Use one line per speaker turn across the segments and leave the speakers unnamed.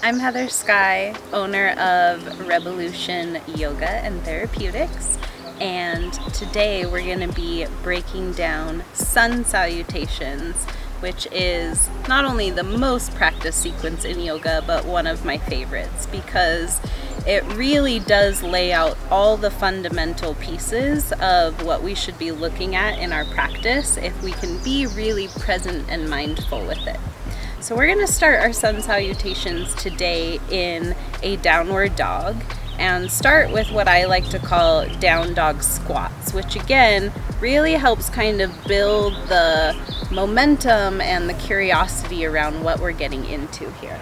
I'm Heather Sky, owner of Revolution Yoga and Therapeutics, and today we're going to be breaking down Sun Salutations, which is not only the most practiced sequence in yoga, but one of my favorites because it really does lay out all the fundamental pieces of what we should be looking at in our practice if we can be really present and mindful with it. So we're going to start our Sun Salutations today in a downward dog and start with what I like to call down dog squats, which again really helps kind of build the momentum and the curiosity around what we're getting into here.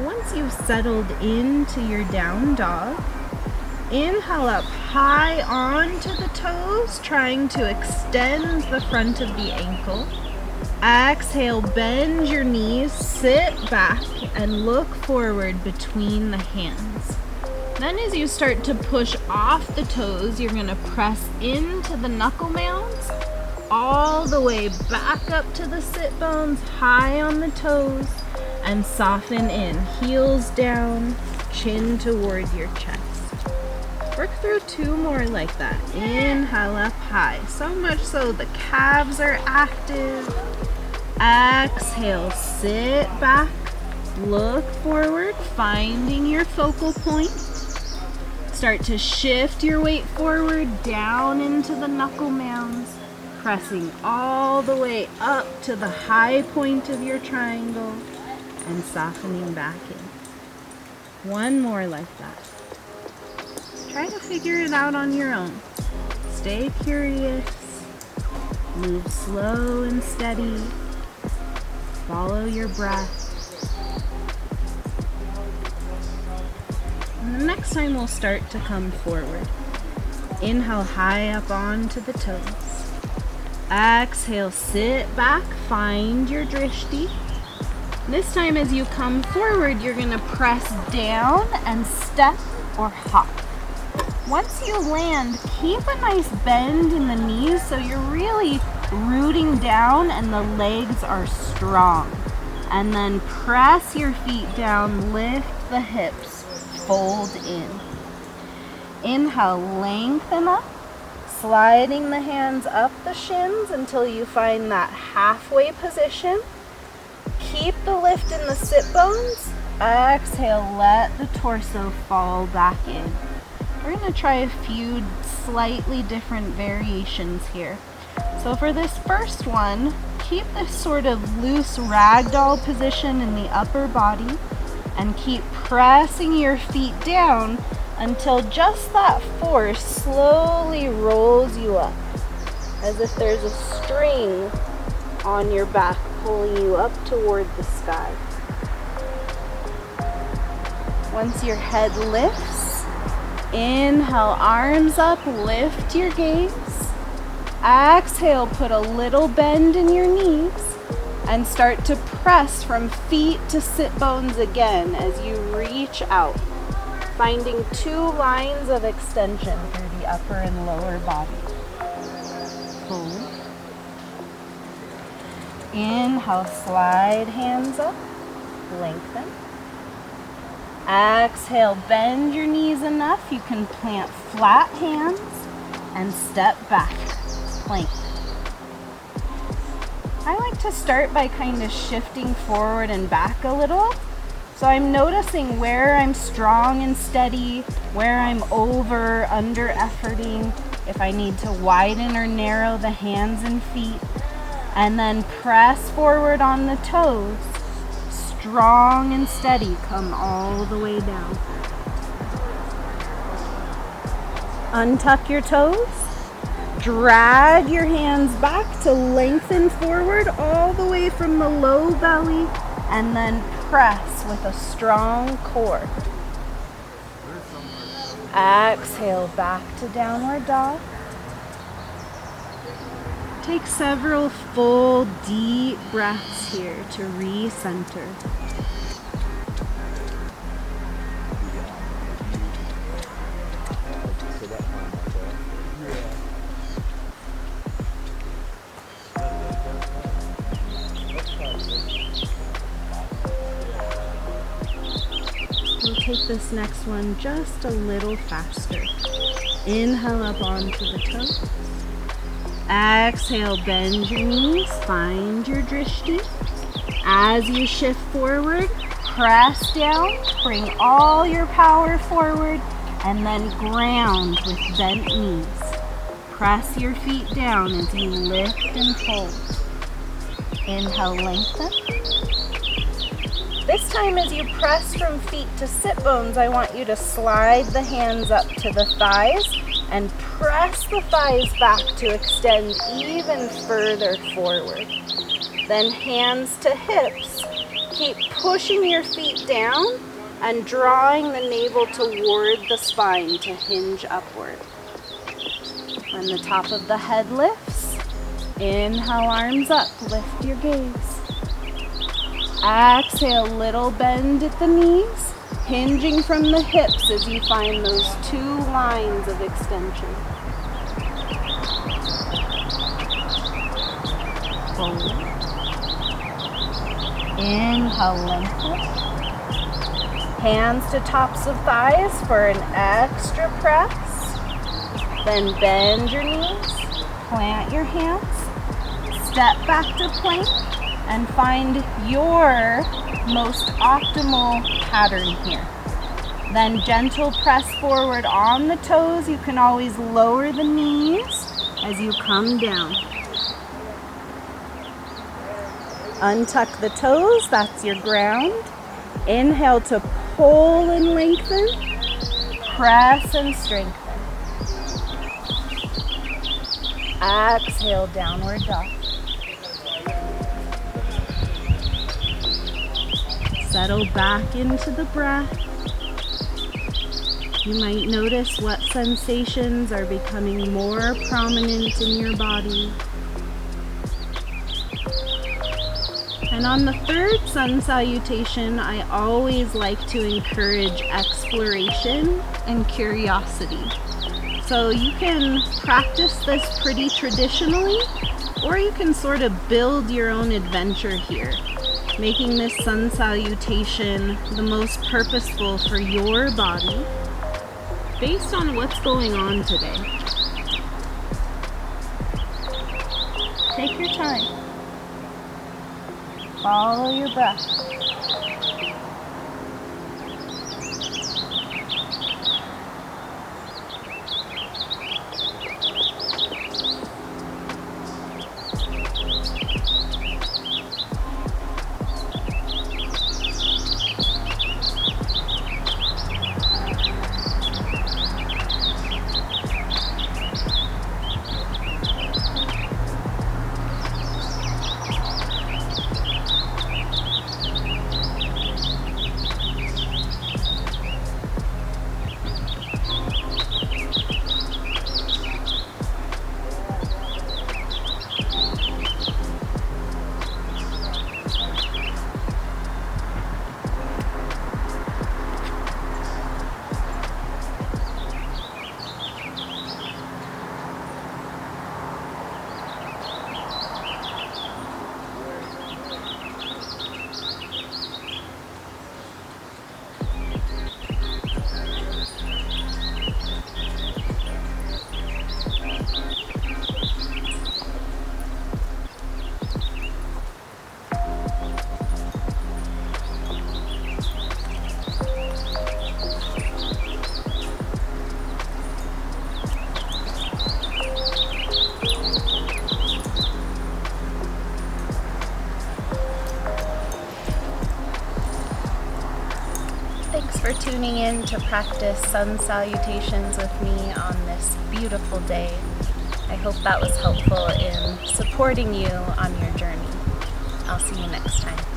Once you've settled into your down dog, inhale up high onto the toes, trying to extend the front of the ankle. Exhale, bend your knees, sit back, and look forward between the hands. Then as you start to push off the toes, you're going to press into the knuckle mounds, all the way back up to the sit bones, high on the toes, and soften in, heels down, chin toward your chest. Work through two more like that. Inhale up high, so much so the calves are active. Exhale, sit back, look forward, finding your focal point. Start to shift your weight forward, down into the knuckle mounds, pressing all the way up to the high point of your triangle, and softening back in. One more like that. Try to figure it out on your own. Stay curious. Move slow and steady. Follow your breath. And the next time we'll start to come forward. Inhale high up onto the toes. Exhale, sit back, find your drishti. This time as you come forward, you're going to press down and step or hop. Once you land, keep a nice bend in the knees so you're really rooting down and the legs are strong. And then press your feet down, lift the hips, fold in. Inhale, lengthen up, sliding the hands up the shins until you find that halfway position. Keep the lift in the sit bones. Exhale, let the torso fall back in. We're going to try a few slightly different variations here. So for this first one, keep this sort of loose ragdoll position in the upper body and keep pressing your feet down until just that force slowly rolls you up, as if there's a string on your back pulling you up toward the sky. Once your head lifts, inhale, arms up, lift your gaze. Exhale, put a little bend in your knees and start to press from feet to sit bones again as you reach out, finding two lines of extension through the upper and lower body. Hold. Inhale, slide hands up, lengthen. Exhale, bend your knees enough. You can plant flat hands and step back, plank. I like to start by kind of shifting forward and back a little. So I'm noticing where I'm strong and steady, where I'm over, under efforting, if I need to widen or narrow the hands and feet. And then press forward on the toes. Strong and steady, come all the way down. Untuck your toes. Drag your hands back to lengthen forward all the way from the low belly. And then press with a strong core. Exhale, back to downward dog. Take several full deep breaths here to recenter. take this next one just a little faster. Inhale up onto the toes. Exhale, bend your knees, find your drishti. As you shift forward, press down, bring all your power forward, and then ground with bent knees. Press your feet down as you lift and fold. Inhale, lengthen. This time as you press from feet to sit bones, I want you to slide the hands up to the thighs and press the thighs back to extend even further forward. Then hands to hips. Keep pushing your feet down and drawing the navel toward the spine to hinge upward. When the top of the head lifts, inhale, arms up, lift your gaze. Exhale, little bend at the knees, hinging from the hips as you find those two lines of extension. Fold. Inhale, lengthen. Hands to tops of thighs for an extra press. Then bend your knees, plant your hands, step back to plank, and find your most optimal pattern here. Then gentle press forward on the toes. You can always lower the knees as you come down. Untuck the toes, that's your ground. Inhale to pull and lengthen, press and strengthen. Exhale, downward dog. Settle back into the breath. You might notice what sensations are becoming more prominent in your body. And on the third sun salutation, I always like to encourage exploration and curiosity. So you can practice this pretty traditionally, or you can sort of build your own adventure here, making this sun salutation the most purposeful for your body based on what's going on today. Take your time. Follow your breath. Thanks for tuning in to practice sun salutations with me on this beautiful day. I hope that was helpful in supporting you on your journey. I'll see you next time.